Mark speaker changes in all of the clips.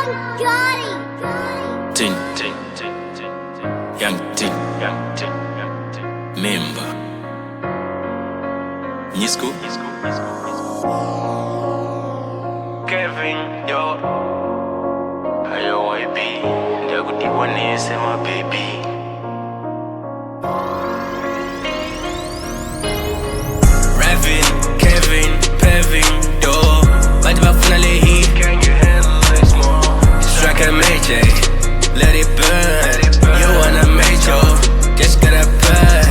Speaker 1: Ting, young ting, member. Nisco,
Speaker 2: Kevin, yo, ayo YB, ndakutiwane sema baby. Kevin, Pevin, yo, but finally he. Can you handle this more? Strike a major, let it burn. You wanna major, just gotta burn.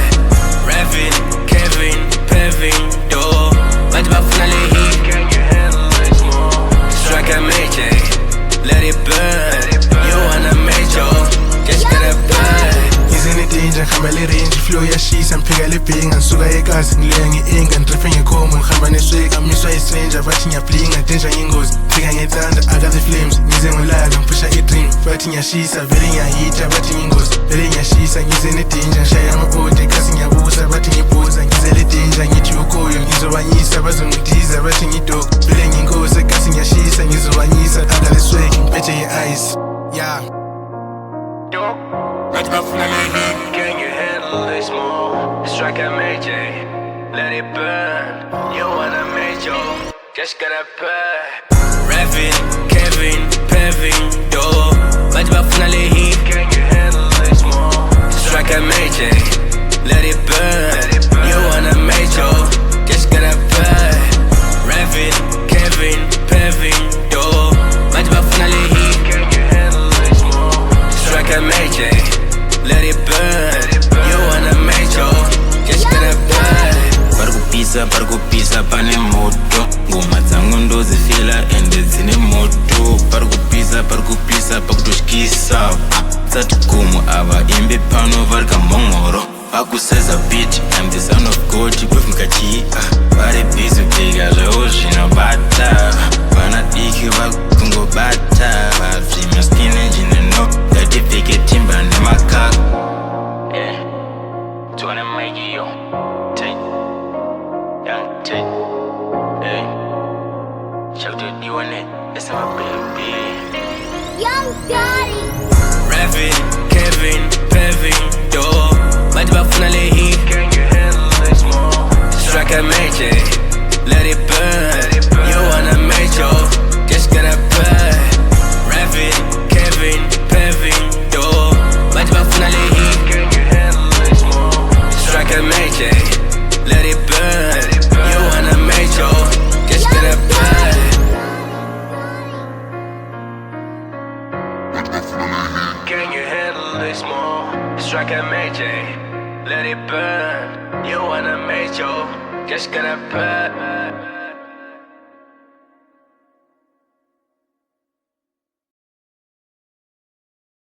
Speaker 2: Kevin, Pevin, yo, but finally he. Can you handle this more? Strike a major, let it burn. You wanna major, just gotta burn.
Speaker 3: Danger, khambale range, flow ya shisa, mphika libhinga, ngisuka eKasi ngileya nge-inga, ndrife ngekhomo, ngihamba nesweka, miswa i-stranger, bathi ngiyablinga, danger ingozi, fika ngethanda, akazi flames, ngize ngolala, ngiphusha i-dream, bathi ngiyashisa, vele ngiyahita, bathi ngiyingozi, vele ngiyashisa, ngize ne-danger, ngishaya ama-ode, eKasi ngiyabusa, bathi ngibuza, ngize le-danger, ngithi ukhoyo, ngizobanyisa, bazongitiza, bathi ngidog, vele ngiyingozi, eKasi ngiyashisa, ngizobanyisa, akazi sweka, ngiphethe i-ice, yeah.
Speaker 2: Can you handle this more? Strike a major, let it burn. You wanna major, just gotta burn. Kevin, Pevin, yo, but finally he. Can you handle this more? Strike a major, let it burn. You wanna major, just gotta burn. Kevin, Pevin, yo, but finally he. Can you handle this more? Strike a major, let it burn. You wanna major, just gotta burn.
Speaker 1: Parikupisa pane moto, ngoma dzangu ndozifila ende dzine moto. Parikupisa pakutoshkisa, tsati gomo ava imbe pano vari kamhongoro. Vakuseza beat, I'm the son of God, kwefumikachi. Vari busy bhiga zvewo zvinobata, vana diki vakungobata. Vazvima skin engine no, ngatipfeke timba nemakaka.
Speaker 2: Tuone maiki yo, young ting, hey. Shout to you on it, that's my baby. Kevin, Pevin, yo, but finally he. Can you handle this more? Strike a major, let it burn. You wanna major, just gotta burn. Kevin, Pevin, yo, but finally he. Can you handle this more? Strike a major, let it burn. You wanna major, just gotta burn. Can you handle this more? Strike a major, let it burn. You wanna major, just gotta burn.